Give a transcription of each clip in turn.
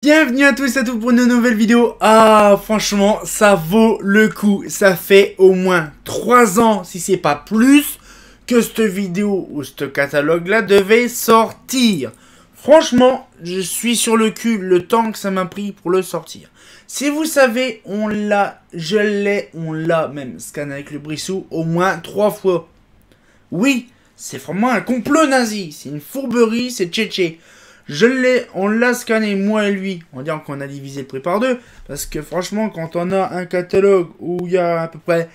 Bienvenue à tous et à toutes pour une nouvelle vidéo. Ah, franchement, ça vaut le coup. Ça fait au moins 3 ans, si c'est pas plus, que cette vidéo ou ce catalogue-là devait sortir. Franchement, je suis sur le cul le temps que ça m'a pris pour le sortir. Si vous savez, on l'a même scanné avec le Brissou au moins 3 fois. Oui, c'est vraiment un complot nazi. C'est une fourberie, c'est tchétché. On l'a scanné, moi et lui. On va dire qu'on a divisé le prix par deux. Parce que franchement, quand on a un catalogue où il y a à peu près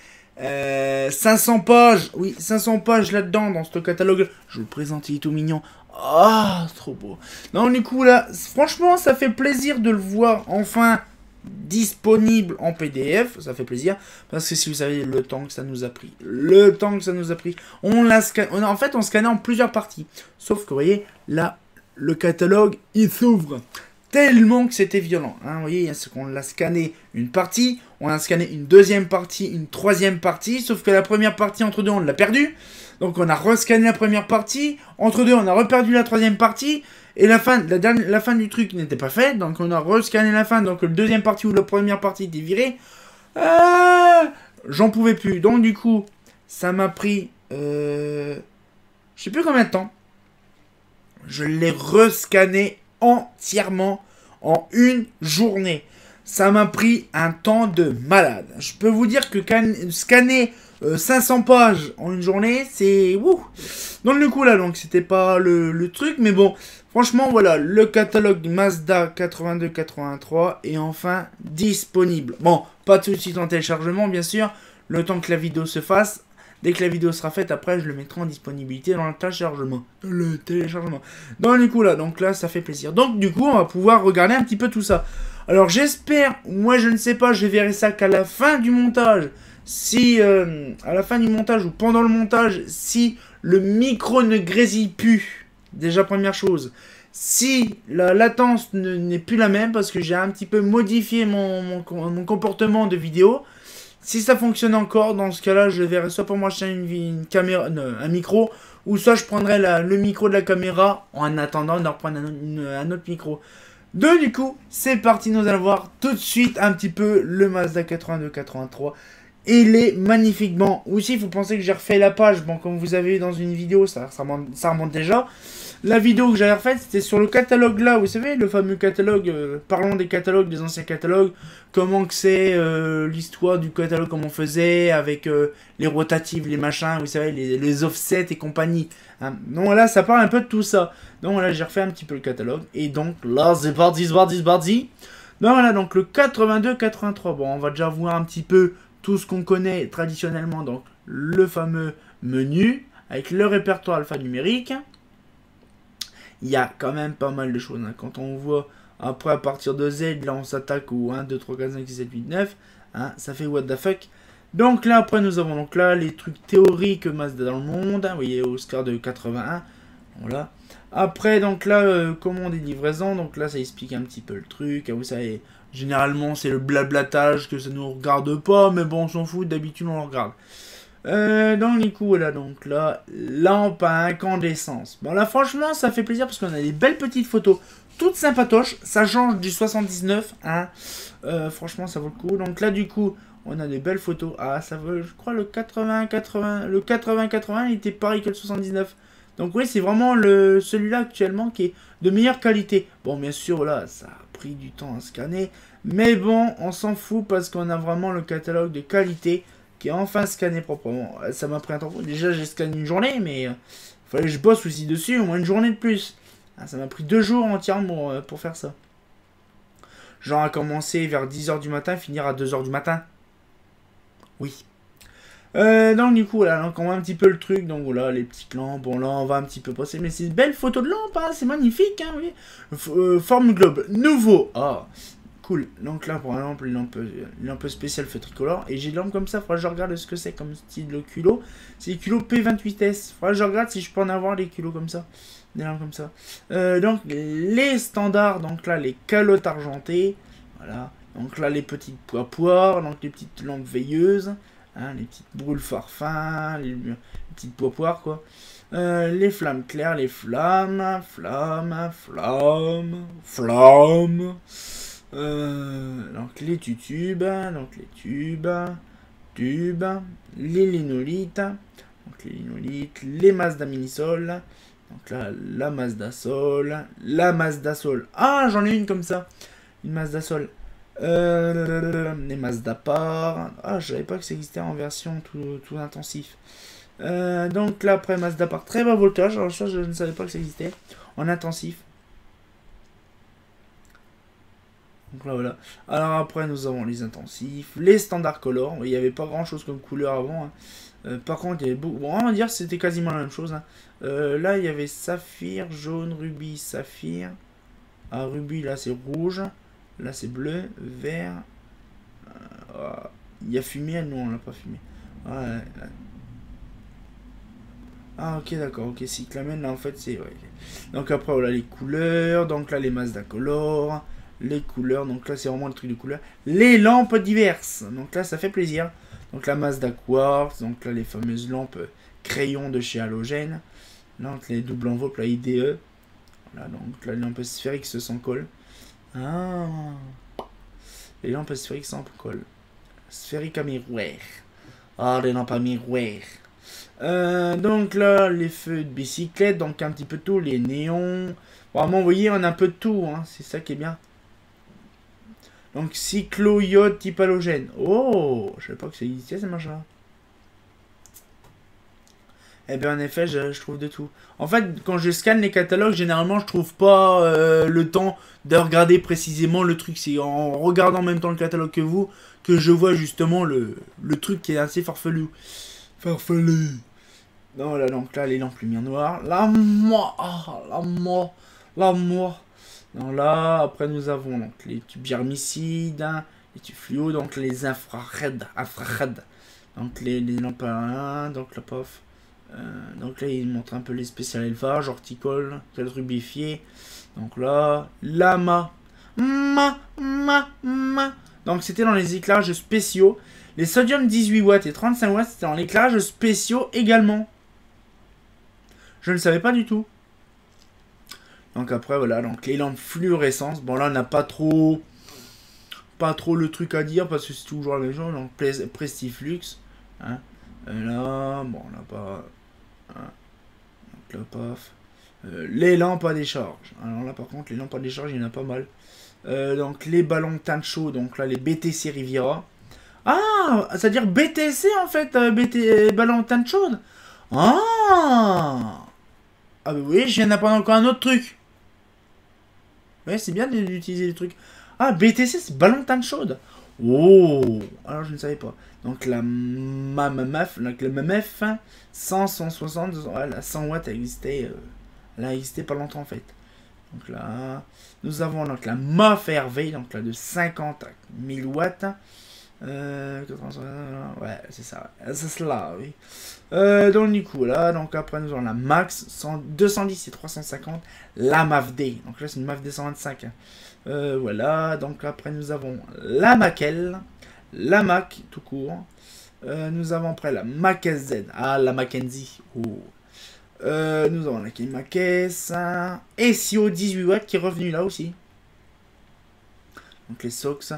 500 pages. Oui, 500 pages là-dedans, dans ce catalogue. Je vous le présente, il est tout mignon. Ah, trop beau. Non, du coup, là, franchement, ça fait plaisir de le voir enfin disponible en PDF. Ça fait plaisir. Parce que si vous savez le temps que ça nous a pris. On l'a scanné. En fait, on scannait en plusieurs parties. Sauf que, vous voyez, là, le catalogue, il s'ouvre tellement que c'était violent. Hein, vous voyez, on l'a scanné une partie, on a scanné une deuxième partie, une troisième partie, sauf que la première partie, entre deux, on l'a perdue. Donc on a rescanné la première partie, entre deux, on a reperdu la troisième partie, et la fin du truc n'était pas faite, donc on a rescanné la fin, donc la deuxième partie ou la première partie était virée. J'en pouvais plus. Donc du coup, ça m'a pris, je sais plus combien de temps. Je l'ai rescanné entièrement en une journée. Ça m'a pris un temps de malade. Je peux vous dire que scanner 500 pages en une journée, c'est... Wouh. Donc du coup là, donc c'était pas le truc, mais bon, franchement voilà, le catalogue Mazda 82-83 est enfin disponible. Bon, pas tout de suite en téléchargement, bien sûr, le temps que la vidéo se fasse. Dès que la vidéo sera faite, après, je le mettrai en disponibilité dans le téléchargement. Donc, du coup, là, ça fait plaisir. Donc, du coup, on va pouvoir regarder un petit peu tout ça. Alors, j'espère, moi, je ne sais pas, je verrai ça qu'à la fin du montage. Si, à la fin du montage ou pendant le montage, si le micro ne grésille plus, déjà, première chose. Si la latence n'est plus la même, parce que j'ai un petit peu modifié mon comportement de vidéo. Si ça fonctionne encore, dans ce cas-là, je verrai soit pour m'acheter une caméra, un micro, ou soit je prendrai le micro de la caméra en attendant de reprendre un autre micro. Donc du coup, c'est parti, nous allons voir tout de suite un petit peu le Mazda 82-83. Il est magnifiquement. Aussi, il faut penser que j'ai refait la page. Bon, comme vous avez vu dans une vidéo, ça remonte déjà. La vidéo que j'avais refaite, c'était sur le catalogue là. Vous savez, le fameux catalogue. Parlons des catalogues, des anciens catalogues. Comment que c'est l'histoire du catalogue, comment on faisait, avec les rotatives, les machins, vous savez, les offsets et compagnie. Hein. Donc là, ça parle un peu de tout ça. Donc là, j'ai refait un petit peu le catalogue. Et donc là, c'est parti. Donc voilà, donc le 82-83. Bon, on va déjà voir un petit peu tout ce qu'on connaît traditionnellement. Donc le fameux menu avec le répertoire alphanumérique. Il y a quand même pas mal de choses. Hein. Quand on voit après à partir de Z, là on s'attaque au 1, 2, 3, 4, 5, 6, 7, 8, 9. Hein, ça fait what the fuck. Donc là après nous avons donc là les trucs théoriques Mazda dans le monde. Hein, vous voyez Oscar de 81. Voilà. Après donc là commande et livraison. Donc là ça explique un petit peu le truc. Hein, vous savez généralement c'est le blablatage que ça nous regarde pas. Mais bon on s'en fout, d'habitude on le regarde. Donc du coup voilà, donc là lampe à incandescence. Bon là franchement ça fait plaisir parce qu'on a des belles petites photos toutes sympatoches, ça change du 79 hein. Franchement ça vaut le coup. Donc là du coup on a des belles photos. Ah ça vaut, je crois le 80-80 il était pareil que le 79. Donc oui c'est vraiment celui-là actuellement qui est de meilleure qualité. Bon bien sûr voilà ça a pris du temps à scanner, mais bon on s'en fout parce qu'on a vraiment le catalogue de qualité qui est enfin scanné proprement. Ça m'a pris un temps. Déjà, j'ai scanné une journée, mais il fallait que je bosse aussi dessus, au moins une journée de plus. Ça m'a pris 2 jours entièrement pour faire ça. Genre à commencer vers 10h du matin, finir à 2h du matin. Oui. Donc du coup, là, donc on voit un petit peu le truc. Donc voilà, les petites lampes. Bon, là, on va un petit peu passer. Mais c'est une belle photo de lampe, hein, c'est magnifique. Hein, oui. Forme globe. Nouveau. Ah. Cool. Donc là, par exemple, une lampe spéciale feu tricolore. Et j'ai des lampes comme ça. Faudra que je regarde ce que c'est comme style de culot. C'est les culots P28S. Faudra que je regarde si je peux en avoir des culots comme ça. Des lampes comme ça. Donc, les standards. Donc là, les calottes argentées. Voilà. Donc là, les petites poires. Donc les petites lampes veilleuses. Hein, les petites broules farfins, les petites poires, quoi. Les flammes claires, les flammes. Donc les tubes, les linolites, les masses d'aminisol, donc là la masse d'asol, ah j'en ai une comme ça, une masse d'asol, les masses d'appart, ah je savais pas que ça existait en version tout intensif, donc là après masse d'appart très bas voltage, alors ça je ne savais pas que ça existait en intensif. Donc là voilà. Alors après nous avons les intensifs, les standards color. Il n'y avait pas grand chose comme couleur avant. Hein. Par contre il y avait beaucoup. Bon, on va dire que c'était quasiment la même chose. Hein. Là il y avait saphir, jaune, rubis, saphir. Ah rubis là c'est rouge. Là c'est bleu, vert. Il y a fumé, nous on l'a pas fumé. Ouais. Ah ok d'accord, ok cyclamen là en fait c'est. Ouais. Donc après voilà les couleurs. Donc là les Mazda Color. Les couleurs, donc là c'est vraiment le truc de couleur. Les lampes diverses, donc là ça fait plaisir. Donc la Mazda Quartz, donc là les fameuses lampes crayons de chez Halogène. Donc les doubles enveloppes, la IDE. Voilà, donc là les lampes sphériques sans colle. Ah, les lampes sphériques sans colle. Sphérique à miroir. Ah, les lampes à miroir. Donc là les feux de bicyclette, donc un petit peu tout, les néons. Vraiment, vous voyez, on a un peu de tout, hein, c'est ça qui est bien. Donc cyclo-iode type halogène. Oh, je savais pas que ça existait ces machins. Eh bien en effet, je trouve de tout. En fait, quand je scanne les catalogues, généralement je trouve pas le temps de regarder précisément le truc. C'est en regardant en même temps le catalogue que vous que je vois justement le truc qui est assez farfelu. Non, voilà, donc là les lampes lumière noire. La moi. Donc là, après nous avons donc les tubes germicides, hein, les tubes fluo, donc les infrared. Donc les lampes à 1, donc la pof. Donc là, il montre un peu les spéciales élevage, horticole, quel rubifié. Donc là, lama. Donc c'était dans les éclairages spéciaux. Les sodium 18 watts et 35 watts, c'était dans l'éclairage spéciaux également. Je ne savais pas du tout. Donc après voilà, donc les lampes fluorescence. Bon là on n'a pas trop le truc à dire parce que c'est toujours la même chose. Donc Prestiflux. Hein. Là, bon on n'a pas. Hein. Donc là paf. Les lampes à décharge. Alors là par contre les lampes à décharge il y en a pas mal. Donc les ballons teinte chaud. Donc là les BTC Riviera. Ah, c'est-à-dire BTC en fait, ballon teinte chaude. Ah. Ah bah oui, je viens d'apprendre encore un autre truc. Ouais, c'est bien d'utiliser les trucs. Ah, BTC, c'est ballon teinte chaude. Oh, alors je ne savais pas. Donc la MAMF, 160, la 100 watts, elle a existé pas longtemps en fait. Donc là, nous avons donc la MAF RV, donc là de 50 000 watts. Ouais, c'est ça. C'est cela, oui. Donc du coup, là, donc après nous avons la Max 210 et 350, la MAF-D. Donc là, c'est une MAF-D 125. Voilà, donc après nous avons la Mac-L, la Mac tout court. Nous avons après la Mac-SZ. Ah, la Mackenzie. Oh. Nous avons la Mac-S. SEO 18 watts qui est revenu là aussi. Donc les SOX.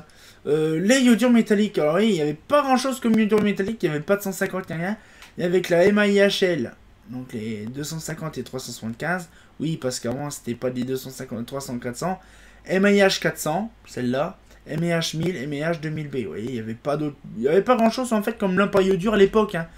Les iodures métalliques. Alors oui, il n'y avait pas grand chose comme iodure métallique. Il n'y avait pas de 150 rien. Et avec la MAIHL. Donc les 250 et 375. Oui, parce qu'avant c'était pas des 250, 300, 400. MAIH 400, celle-là. MAIH 1000, MAIH 2000B. Oui, il n'y avait pas d'autre. Il n'y avait pas grand chose en fait comme lampe à iodure à l'époque. Hein.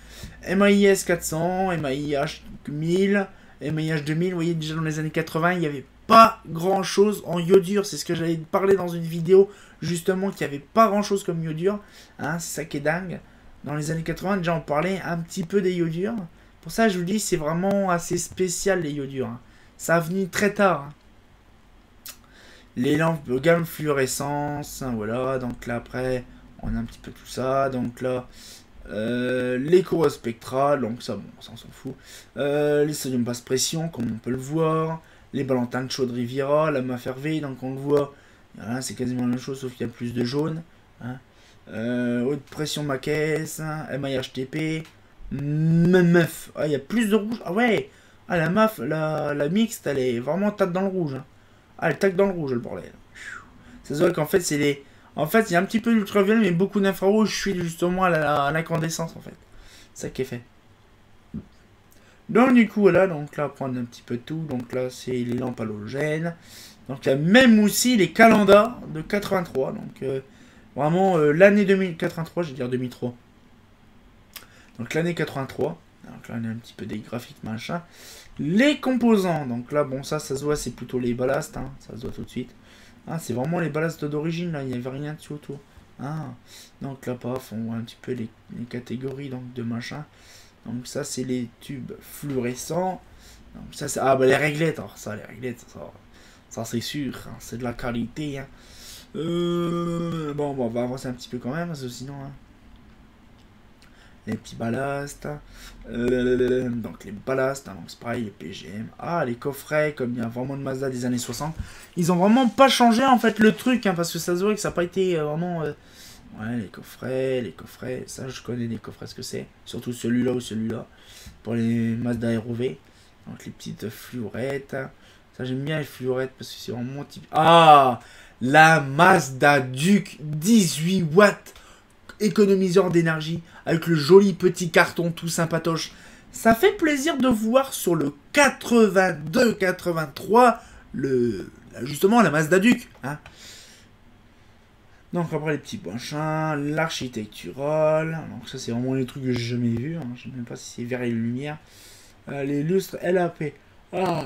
MAIS 400, MAIH 1000, MAIH 2000. Vous voyez, déjà dans les années 80, il n'y avait pas grand chose en iodure. C'est ce que j'allais parler dans une vidéo, justement, qu'il n'y avait pas grand chose comme iodure. Hein, c'est ça qui est dingue. Dans les années 80, déjà on parlait un petit peu des iodures. Pour ça, je vous dis, c'est vraiment assez spécial les iodures. Hein. Ça a venu très tard. Hein. Les lampes de gamme fluorescence, hein, voilà. Donc là, après, on a un petit peu tout ça. Donc là, les courroies spectrales, donc ça, bon, ça on s'en fout. Les sodium basse pression, comme on peut le voir. Les ballons teinte chaude Riviera, la MAF RV, donc on le voit. Voilà, c'est quasiment la même chose, sauf qu'il y a plus de jaune. Hein. Haute pression ma caisse. MIHTP. Meuf. Ah, il y a plus de rouge. Ah ouais. Ah, la MAF, la mixte, elle est vraiment tape dans le rouge. Hein. Ah, elle tape dans le rouge, le bordel. Ça se voit qu'en fait, c'est les... En fait, il y a un petit peu d'ultraviolet, mais beaucoup d'infrarouge. Je suis justement à l'incandescence, en fait. C'est ça qui est fait. Donc, du coup, voilà. Donc là, prendre un petit peu de tout. Donc là, c'est les lampes halogènes. Donc, il y a même aussi les calendas de 83. Donc, vraiment, l'année 2083, je vais dire 2003. Donc, l'année 83. Donc là, on a un petit peu des graphiques, machin. Les composants. Donc là, bon, ça se voit, c'est plutôt les ballasts. Hein, ça se voit tout de suite. Ah, c'est vraiment les ballasts d'origine, là. Il n'y avait rien dessus autour. Ah, donc là, paf, on voit un petit peu les catégories donc, de machin. Donc ça, c'est les tubes fluorescents. Donc ça, c'est... Ah, bah les réglettes. Alors ça, les réglettes, ça c'est sûr. Hein, c'est de la qualité. Hein. Bon, on va avancer un petit peu quand même, parce que sinon... Hein, les petits ballasts, donc les ballasts, hein, donc c'est pareil, les PGM, ah les coffrets, comme il y a vraiment de Mazda des années 60, ils ont vraiment pas changé en fait le truc, hein, parce que ça se voit que ça n'a pas été vraiment, ouais les coffrets, ça je connais les coffrets ce que c'est, surtout celui-là ou celui-là, pour les Mazda ROV, donc les petites fluorettes, ça j'aime bien les fluorettes parce que c'est vraiment type, ah la Mazda Duke 18 watts, économiseur d'énergie, avec le joli petit carton tout sympatoche. Ça fait plaisir de voir sur le 82-83 justement la Mazda Duke. Hein. Donc après les petits machins, l'architectural. Donc ça c'est vraiment les trucs que j'ai jamais vus. Hein. Je ne sais même pas si c'est vert et lumière. Les lustres LAP. Ah.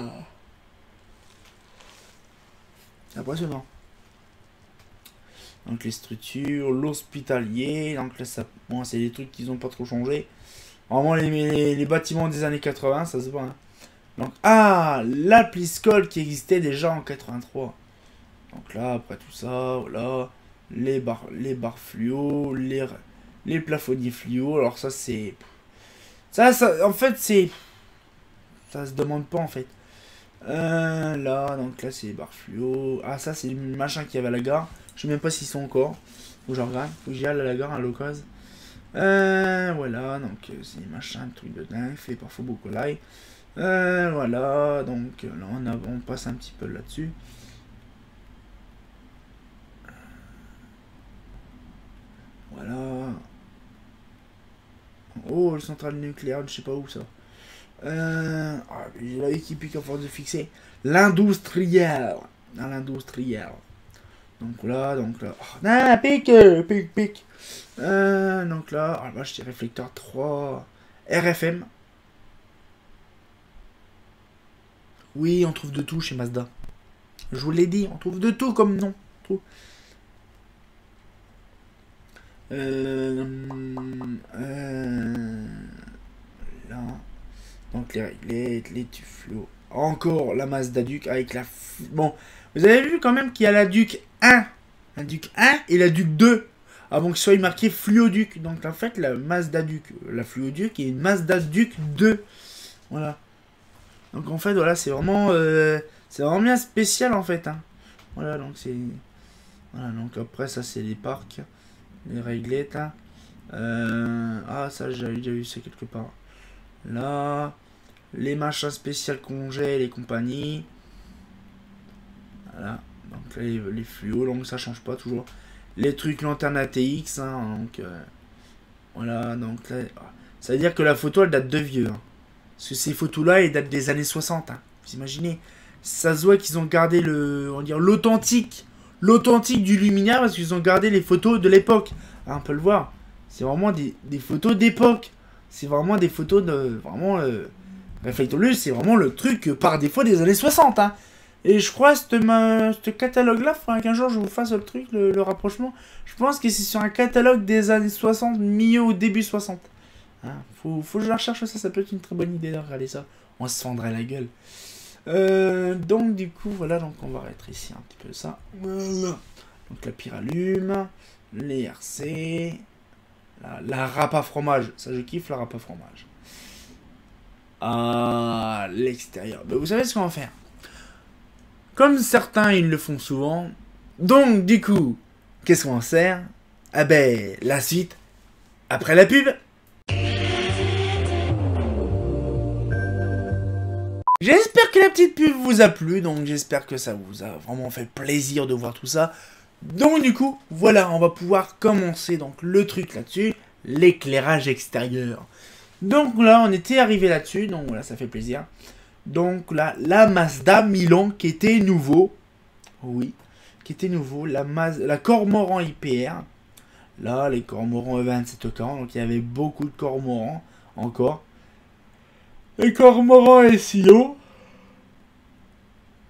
C'est impressionnant. Donc les structures, l'hospitalier, donc là ça, bon, c'est des trucs qui n'ont pas trop changé. Vraiment les bâtiments des années 80, ça se voit. Hein. Donc, ah, l'appliscol qui existait déjà en 83. Donc là, après tout ça, voilà, les barres fluo, les plafonniers fluo. Alors ça c'est... Ça, en fait c'est... Ça se demande pas en fait. Là, donc là c'est les barres fluo. Ah ça c'est le machin qu'il y avait à la gare. Je sais même pas s'ils sont encore. Faut que je regarde. Faut que j'y aille à la gare à l'occasion. Voilà, donc c'est des machins, trucs de dingue, fait par Fobo Colai. Voilà, donc là on passe un petit peu là-dessus. Voilà. Oh, le centrale nucléaire, je sais pas où ça. J'ai l'œil qui pique à force de fixer. L'industriel. Dans l'industriel. Donc là. Oh, pique. Donc là, ah, j'ai réflecteur 3. RFM. Oui, on trouve de tout chez Mazda. Je vous l'ai dit, on trouve de tout comme nom. Tout. Là. Donc les réglettes, les tuflots. Encore la Mazda Duke avec la... Bon, vous avez vu quand même qu'il y a la Duke 1. La Duke 1 et la Duke 2. Avant que ce soit marqué Fluoduc. Donc en fait, la Mazda Duke, la Fluoduc et une Mazda Duke 2. Voilà. Donc en fait, voilà, c'est vraiment bien spécial en fait. Hein. Voilà, donc c'est... Voilà, donc après, ça c'est les parcs. Les réglettes. Hein. Ah, ça j'avais déjà vu ça quelque part. Là, les machins spéciaux congés, les compagnies. Voilà. Donc là, les fluos, donc ça change pas toujours. Les trucs lanterne ATX, hein, donc voilà, donc là, ça veut dire que la photo elle date de vieux. Hein. Parce que ces photos-là, elles datent des années 60. Hein. Vous imaginez, ça se voit qu'ils ont gardé l'authentique du luminaire parce qu'ils ont gardé les photos de l'époque. Ah, on peut le voir. C'est vraiment des photos d'époque. C'est vraiment des photos de vraiment Reflectolus, c'est vraiment le truc par défaut des années 60. Hein. Et je crois ce catalogue-là, il faudra qu'un jour je vous fasse le truc, le rapprochement. Je pense que c'est sur un catalogue des années 60, milieu ou début 60. Hein, faut que je la recherche, ça peut être une très bonne idée de regarder ça. On se fendrait la gueule. Donc du coup, voilà, donc on va rétrécir un petit peu ça. Voilà. Donc la pyralume, les RC, la râpe à fromage. Ça, je kiffe la râpe à fromage. À l'extérieur. Ben, vous savez ce qu'on va faire. Comme certains, ils le font souvent. Donc, du coup, qu'est-ce qu'on va faire? Ah ben, la suite, après la pub. J'espère que la petite pub vous a plu, donc j'espère que ça vous a vraiment fait plaisir de voir tout ça. Donc du coup, voilà, on va pouvoir commencer donc le truc là-dessus, l'éclairage extérieur. Donc là, on était arrivé là-dessus, donc voilà, ça fait plaisir. Donc là, la Mazda Milan qui était nouveau, oui, qui était nouveau, la Cormoran IPR. Là, les cormorans E2740, donc il y avait beaucoup de cormorans encore. Les cormorans SEO.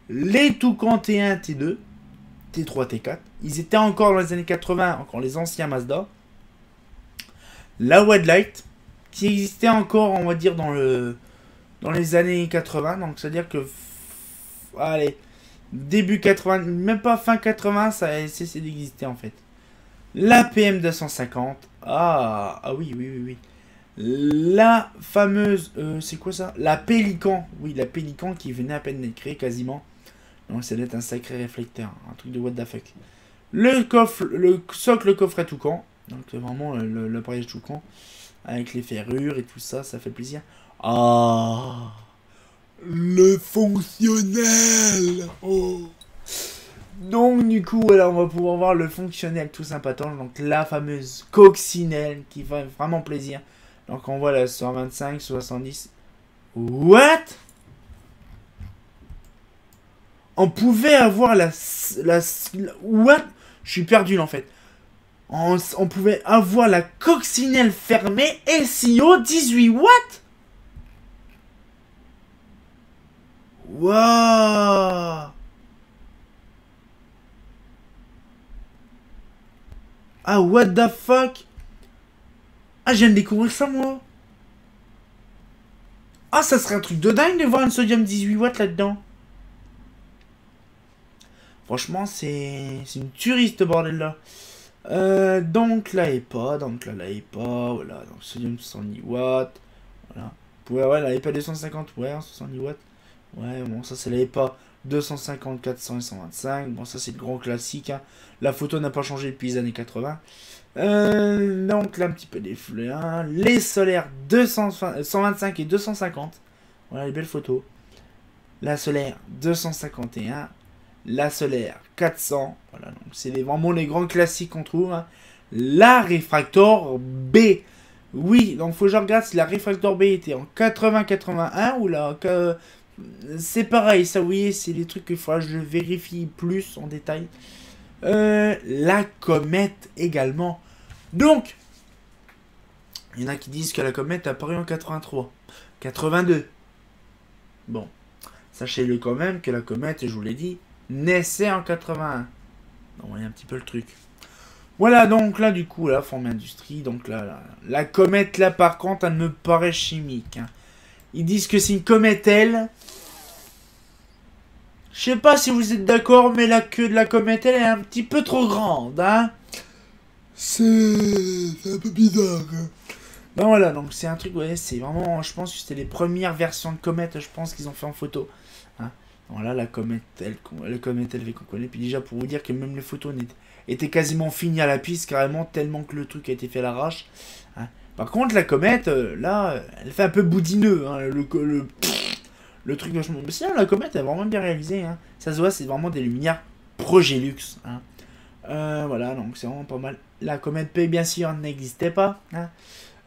Les Toucan T1, T2, T3, T4. Ils étaient encore dans les années 80, encore les anciens Mazda. La Wadlight, qui existait encore, on va dire, dans les années 80. Donc, c'est-à-dire que, allez, début 80, même pas fin 80, ça a cessé d'exister, en fait. La PM250. Ah oui, oui, oui, oui. La fameuse, c'est quoi ça? La Pélican. Oui, la Pélican qui venait à peine d'être créée, quasiment. Donc ça doit être un sacré réflecteur, un truc de what the fuck. Le socle coffret Toucan, donc c'est vraiment l'appareil Toucan, avec les ferrures et tout ça, ça fait plaisir. Ah, le fonctionnel. Oh. Donc du coup, voilà, on va pouvoir voir le fonctionnel tout sympatoche, donc la fameuse coccinelle qui fait vraiment plaisir. Donc on voit la 125, 70. What? On pouvait avoir what? Je suis perdu en fait. On pouvait avoir la coccinelle fermée SEO 18 watts. Waouh. Ah, what the fuck. Ah, je viens de découvrir ça moi. Ah, ça serait un truc de dingue de voir une sodium 18 watts là-dedans. Franchement, c'est une tuerie ce bordel là. Donc la EPA, voilà, donc sodium 70 watts, voilà. Ouais, la EPA 250, ouais, 70 watts. Ouais, bon, ça c'est la EPA 250, 400 et 125. Bon, ça c'est le grand classique, hein. La photo n'a pas changé depuis les années 80. Donc là, un petit peu des fleurs, hein. Les solaires 125 et 250. Voilà les belles photos. La solaire 251. La solaire 400, voilà, donc c'est vraiment les grands classiques qu'on trouve. Hein. La Refractor B, oui, donc faut que je regarde si la Refractor B était en 80-81 ou là, c'est pareil, ça oui, c'est des trucs qu'il faudra que je vérifie plus en détail. La comète également. Donc, il y en a qui disent que la comète est apparue en 83, 82. Bon, sachez-le quand même que la comète, je vous l'ai dit, naissait en 81. On voit un petit peu le truc. Voilà, donc là, du coup, la forme industrie. Donc là, la comète, là, par contre, elle me paraît chimique. Hein. Ils disent que c'est une comète, elle. Je sais pas si vous êtes d'accord, mais la queue de la comète, elle est un petit peu trop grande. Hein. C'est un peu bizarre. Hein. Ben voilà, donc c'est un truc, ouais, c'est vraiment, je pense que c'était les premières versions de comète, je pense qu'ils ont fait en photo. Hein. Voilà la comète LV qu'on connaît. Puis déjà pour vous dire que même les photos étaient quasiment finies à la piste carrément tellement que le truc a été fait à l'arrache. Hein. Par contre la comète là elle fait un peu boudineux. Hein, le truc vachement. Mais sinon la comète est vraiment bien réalisée. Hein. Ça se voit c'est vraiment des luminaires Progélux. Hein. Voilà donc c'est vraiment pas mal. La comète P bien sûr n'existait pas. Hein.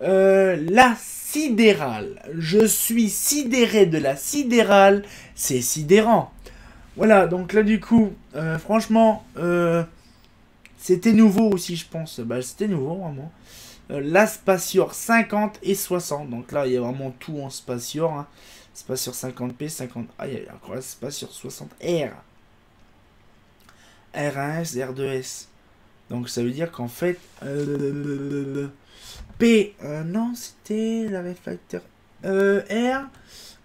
La sidérale. Je suis sidéré de la sidérale. C'est sidérant. Voilà, donc là du coup, franchement, c'était nouveau aussi, je pense. Bah, c'était nouveau, vraiment. La Spatior 50 et 60. Donc là, il y a vraiment tout en Spatior. Hein. Spatior 50P, 50... Ah, il y a encore la Spatior 60R. R1S, R2S. Donc ça veut dire qu'en fait... P, non, c'était la réflecteur R.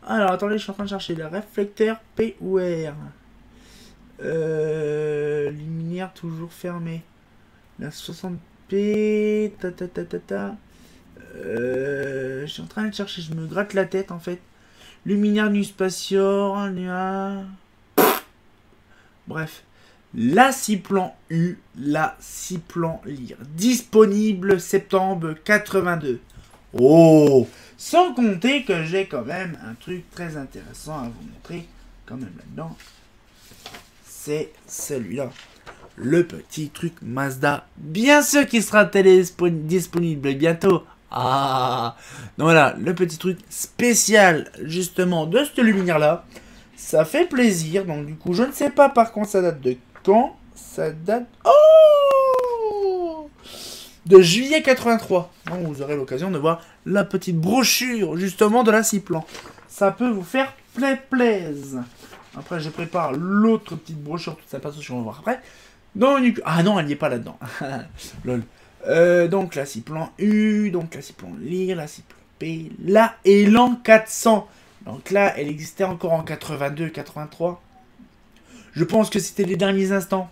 Alors, attendez, je suis en train de chercher le réflecteur P ou R. Luminaire toujours fermée. La 60P. Je suis en train de chercher, je me gratte la tête en fait. Luminaire nu Spatior. Bref. La 6 plan U, la 6 plan lire. Disponible septembre 82. Oh! Sans compter que j'ai quand même un truc très intéressant à vous montrer quand même là-dedans. C'est celui-là. Le petit truc Mazda. Bien sûr qu'il sera disponible bientôt. Ah! Donc voilà, le petit truc spécial justement de cette luminaire-là. Ça fait plaisir. Donc du coup, je ne sais pas par contre ça date de quand. Ça date... Oh! De juillet 83. Donc, vous aurez l'occasion de voir la petite brochure justement de la 6 plans. Ça peut vous faire plaisir. Après, je prépare l'autre petite brochure toute sympa, on va voir après. Donc, ah non, elle n'y est pas là-dedans. Lol. Donc la 6 plan U, donc la 6 plan lire, la 6 plan P, la Elan 400. Donc là, elle existait encore en 82, 83. Je pense que c'était les derniers instants.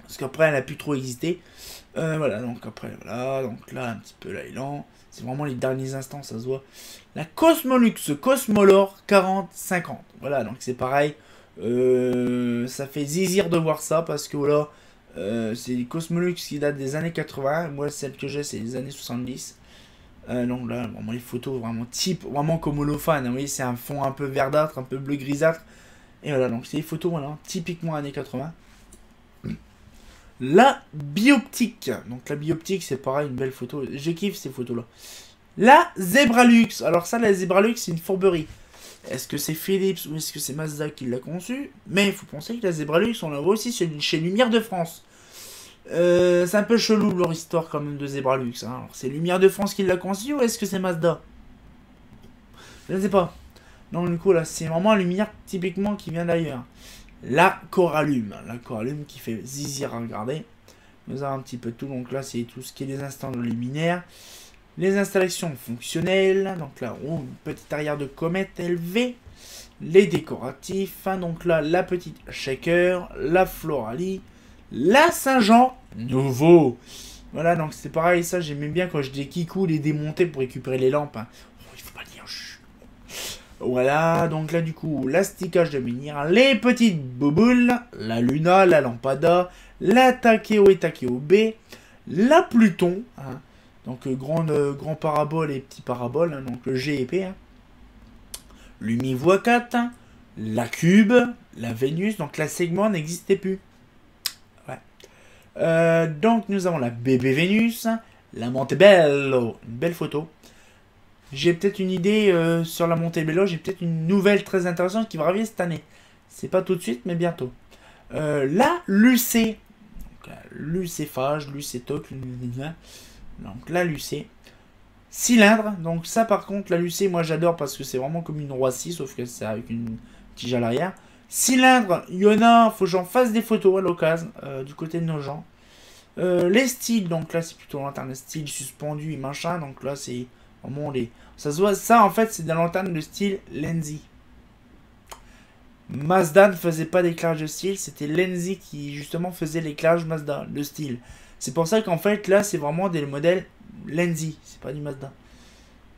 Parce qu'après, elle n'a plus trop existé. Voilà, donc après, voilà. Donc là, un petit peu la Elan. C'est vraiment les derniers instants, ça se voit. La Cosmolux Cosmolor 40-50. Voilà, donc c'est pareil. Ça fait zizir de voir ça. Parce que voilà, c'est les Cosmolux qui datent des années 80. Moi, celle que j'ai, c'est les années 70. Donc là, vraiment les photos vraiment type, vraiment comme holophane. Vous voyez, c'est un fond un peu verdâtre, un peu bleu grisâtre. Et voilà, donc c'est des photos, voilà, typiquement années 80. La bioptique. Donc la bioptique, c'est pareil, une belle photo. Je kiffe ces photos-là. La Zebralux. Alors ça, la Zebralux, c'est une fourberie. Est-ce que c'est Philips ou est-ce que c'est Mazda qui l'a conçu? Mais il faut penser que la Zebralux, on la voit aussi chez Lumière de France. C'est un peu chelou leur histoire quand même de Zebralux. Hein. Alors c'est Lumière de France qui l'a conçu ou est-ce que c'est Mazda? Je ne sais pas. Donc du coup là c'est vraiment une lumière typiquement qui vient d'ailleurs. La Coralum. La Coralum qui fait zizir à regarder. Nous avons un petit peu tout. Donc là c'est tout ce qui est des instants de luminaire. Les installations fonctionnelles. Donc là oh, une petite arrière de comète LV. Les décoratifs. Hein. Donc là la petite shaker. La Floralie. La Saint-Jean, nouveau. Voilà, donc c'est pareil, ça j'aimais bien quand je déquicoule les démonter pour récupérer les lampes. Hein. Oh, il faut pas le dire. Voilà, donc là du coup, l'asticage de menhir, les petites bouboules, la Luna, la Lampada, la Takeo et Takeo B, la Pluton, hein. Donc grand parabole et petit parabole, hein, donc le G et P. Hein. Lumivoie 4, hein. La Cube, la Vénus, donc la segment n'existait plus. Donc nous avons la bébé Vénus, la Montebello, une belle photo. J'ai peut-être une idée sur la Montebello, j'ai peut-être une nouvelle très intéressante qui va arriver cette année. C'est pas tout de suite, mais bientôt. La Lucé, Lucéphage, Lucétoc, donc la Lucé. Cylindre, donc ça par contre, la Lucé, moi j'adore parce que c'est vraiment comme une Roissy, sauf que c'est avec une tige à l'arrière. Cylindre, il y en a, faut que j'en fasse des photos à l'occasion, du côté de nos gens. Les styles, donc là c'est plutôt lanterne style suspendu et machin, donc là c'est vraiment les... Ça se voit, ça en fait c'est des lanternes de style Lenzi. Mazda ne faisait pas d'éclairage de style, c'était Lenzi qui justement faisait l'éclairage Mazda, de style. C'est pour ça qu'en fait là c'est vraiment des modèles Lenzi, c'est pas du Mazda.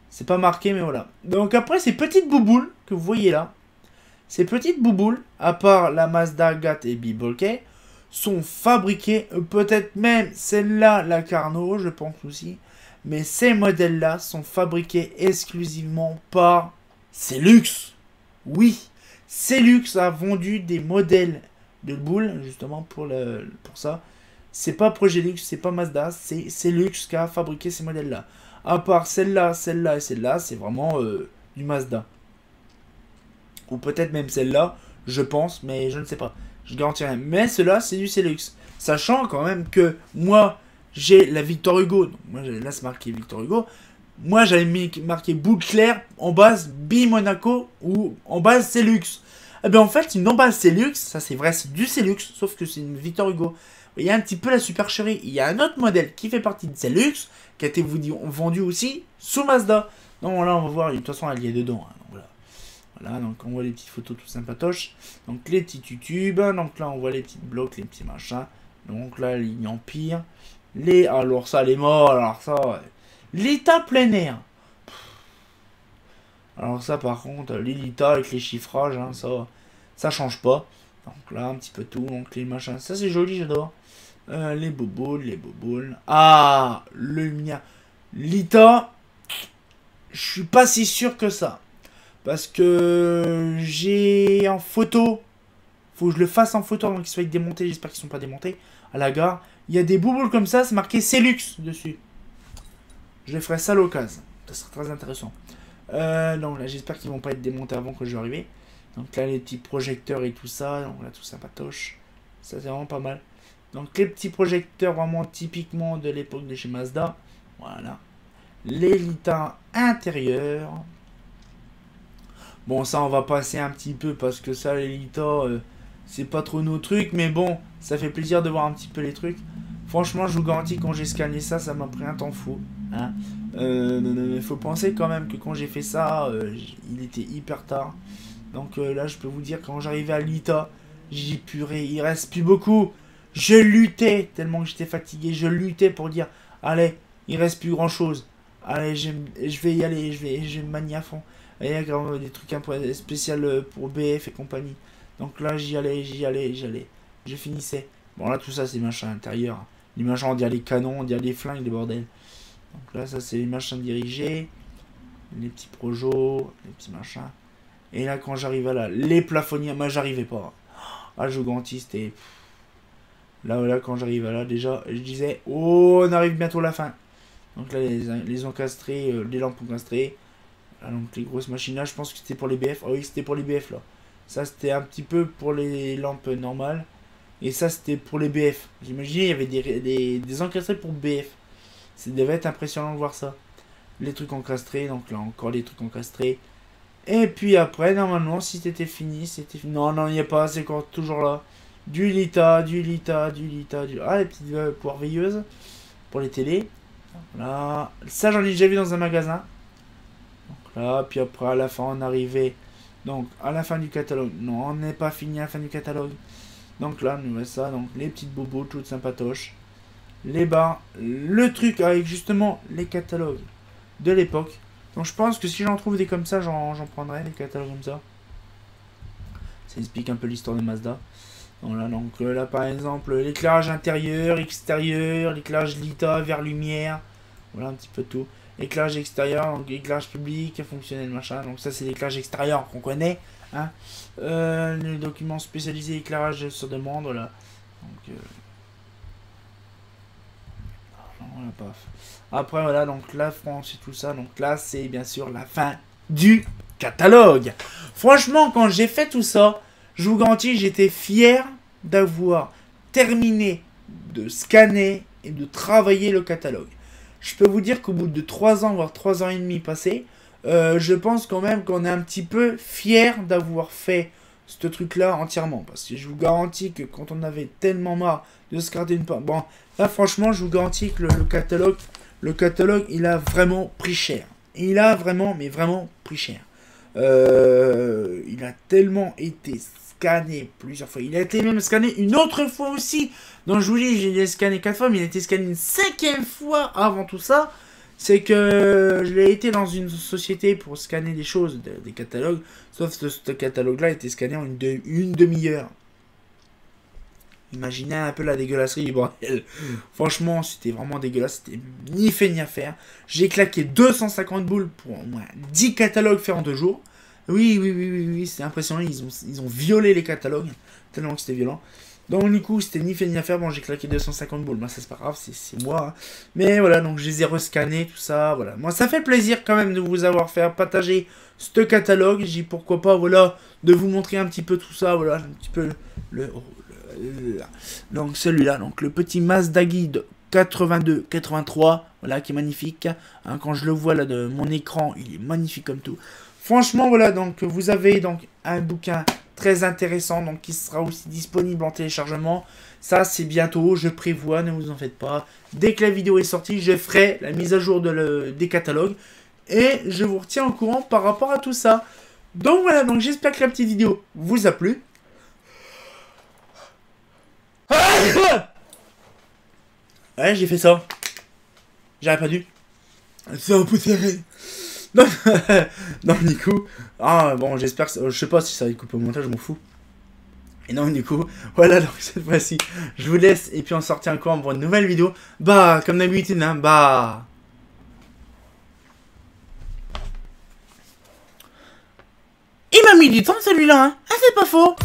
C'est pas marqué mais voilà. Donc après ces petites bouboules que vous voyez là, ces petites bouboules, à part la Mazda GAT et Bibolke, sont fabriquées, peut-être même celle-là, la Carnot, je pense aussi, mais ces modèles-là sont fabriqués exclusivement par Celux. Oui, Celux a vendu des modèles de boules, justement pour ça. C'est pas Progelux, c'est pas Mazda, c'est Celux qui a fabriqué ces modèles-là. À part celle-là, celle-là et celle-là, c'est vraiment du Mazda. Ou peut-être même celle-là, je pense, mais je ne sais pas. Je garantis rien. Mais cela, c'est du Celux. Sachant quand même que moi, j'ai la Victor Hugo. Donc, moi, là, c'est marqué Victor Hugo. Moi, j'avais marqué boule claire en base B Monaco ou en base Celux. Eh bien, en fait, une en base Celux, ça c'est vrai, c'est du Celux, sauf que c'est une Victor Hugo. Il y a un petit peu la supercherie. Il y a un autre modèle qui fait partie de Celux, qui a été vendu aussi sous Mazda. Donc là, on va voir. De toute façon, elle y est dedans. Hein, donc, voilà. Voilà, donc on voit les petites photos tout sympatoches. Donc les petits tubes. Donc là, on voit les petits blocs, les petits machins. Donc là, ligne empire. Alors ça, les morts. Alors ça, ouais. L'état plein air. Alors ça, par contre, l'Elita avec les chiffrages, hein, ça change pas. Donc là, un petit peu tout. Donc les machins. Ça, c'est joli, j'adore. Les boboules, les boboules. Ah, le mien. Lita, je suis pas si sûr que ça. Parce que j'ai en photo. Faut que je le fasse en photo avant qu'ils soient démontés. J'espère qu'ils sont pas démontés. À la gare. Il y a des bouboules comme ça. C'est marqué Celux dessus. Je les ferai ça à l'occasion. Ça sera très intéressant. Donc là, j'espère qu'ils vont pas être démontés avant que je vais arriver. Donc là, les petits projecteurs et tout ça. Donc là, tout ça patoche. Ça, c'est vraiment pas mal. Donc les petits projecteurs vraiment typiquement de l'époque de chez Mazda. Voilà. Les Lita intérieurs. Bon, ça, on va passer un petit peu parce que ça, les Lita, c'est pas trop nos trucs. Mais bon, ça fait plaisir de voir un petit peu les trucs. Franchement, je vous garantis, quand j'ai scanné ça, ça m'a pris un temps fou. Hein. Faut penser quand même que quand j'ai fait ça, il était hyper tard. Donc là, je peux vous dire, quand j'arrivais à Lita, j'ai puré, il reste plus beaucoup. Je luttais tellement que j'étais fatigué. Je luttais pour dire, allez, il reste plus grand chose. Allez, je vais y aller, je vais me manier à fond. Et il y a des trucs un peu spéciaux pour BF et compagnie. Donc là, j'y allais. Je finissais. Bon, là, tout ça, c'est machins intérieurs. Les machins, on dirait les canons, on dirait les flingues, les bordels. Donc là, ça, c'est les machins dirigés. Les petits projos, les petits machins. Et là, quand j'arrivais là, les plafonniers, moi, j'arrivais pas. Ah, je vous garantis, c'était... Là, quand j'arrivais là, déjà, je disais, oh, on arrive bientôt à la fin. Donc là, les encastrés, les lampes encastrées. Là, donc les grosses machines là, je pense que c'était pour les BF. Ah oui, c'était pour les BF là. Ça, c'était un petit peu pour les lampes normales. Et ça, c'était pour les BF. J'imagine, il y avait des encastrés pour BF. Ça devait être impressionnant de voir ça. Les trucs encastrés, donc là, encore les trucs encastrés. Et puis après, normalement, si c'était fini, c'était fini. Non, non, il n'y a pas, c'est encore toujours là. Du Lita. Ah, les petites poires veilleuses pour les télés. Là, ça, j'en ai déjà vu dans un magasin. Donc là, puis après, à la fin, on arrivait. Donc, à la fin du catalogue. Non, on n'est pas fini à la fin du catalogue. Donc là, nous voyons ça. Donc, les petites bobos, toutes sympatoches. Les bas. Le truc avec justement les catalogues de l'époque. Donc, je pense que si j'en trouve des comme ça, j'en prendrai des catalogues comme ça. Ça explique un peu l'histoire de Mazda. Voilà, donc là, par exemple, l'éclairage intérieur, extérieur, l'éclairage Lita, vers lumière. Voilà, un petit peu tout. L'éclairage extérieur, donc l'éclairage public, fonctionnel, machin. Donc ça, c'est l'éclairage extérieur qu'on connaît. Hein. Les documents spécialisés, éclairage sur demande, voilà. Donc, voilà, paf. Après, voilà, donc la France et tout ça. Donc là, c'est bien sûr la fin du catalogue. Franchement, quand j'ai fait tout ça, je vous garantis, j'étais fier d'avoir terminé de scanner et de travailler le catalogue. Je peux vous dire qu'au bout de 3 ans, voire 3 ans et demi passés, je pense quand même qu'on est un petit peu fier d'avoir fait ce truc-là entièrement. Parce que je vous garantis que quand on avait tellement marre de se garder une part... Bon, là franchement, je vous garantis que le catalogue, il a vraiment pris cher. Il a vraiment, mais vraiment pris cher. Il a tellement été scanné plusieurs fois. Il a été même scanné une autre fois aussi. Donc je vous dis, j'ai scanné 4 fois, mais il a été scanné une 5e fois avant tout ça. C'est que je l'ai été dans une société pour scanner des choses, des catalogues. Sauf que ce catalogue-là a été scanné en une demi-heure. Imaginez un peu la dégueulasserie du bordel. Franchement, c'était vraiment dégueulasse. C'était ni fait ni à faire. J'ai claqué 250 boules pour au moins 10 catalogues faits en 2 jours. Oui, c'est impressionnant. Ils ont violé les catalogues. Tellement que c'était violent. Donc du coup, c'était ni fait ni à faire. Bon, j'ai claqué 250 boules. Bah, ça, c'est pas grave, c'est moi. Hein. Mais voilà, donc je les ai rescannés, tout ça. Voilà. Moi, ça fait plaisir quand même de vous avoir fait partager ce catalogue. J'ai dit pourquoi pas, voilà, de vous montrer un petit peu tout ça. Voilà, un petit peu donc celui-là, donc le petit Mazda Guide 82-83, voilà, qui est magnifique. Hein, quand je le vois là de mon écran, il est magnifique comme tout. Franchement, voilà, donc vous avez donc un bouquin très intéressant, donc qui sera aussi disponible en téléchargement. Ça, c'est bientôt, je prévois, ne vous en faites pas. Dès que la vidéo est sortie, je ferai la mise à jour des catalogues. Et je vous retiens au courant par rapport à tout ça. Donc voilà, donc j'espère que la petite vidéo vous a plu. Ouais, j'ai fait ça. J'aurais pas dû. C'est un peu serré. Non, non, du coup. Ah, bon, j'espère que... Je sais pas si ça va être coupé au montage, je m'en fous. Et donc du coup, voilà, donc cette fois-ci, je vous laisse et puis on sortit encore pour une nouvelle vidéo. Bah, comme d'habitude, hein, bah... Il m'a mis du temps celui-là, hein. Ah, c'est pas faux.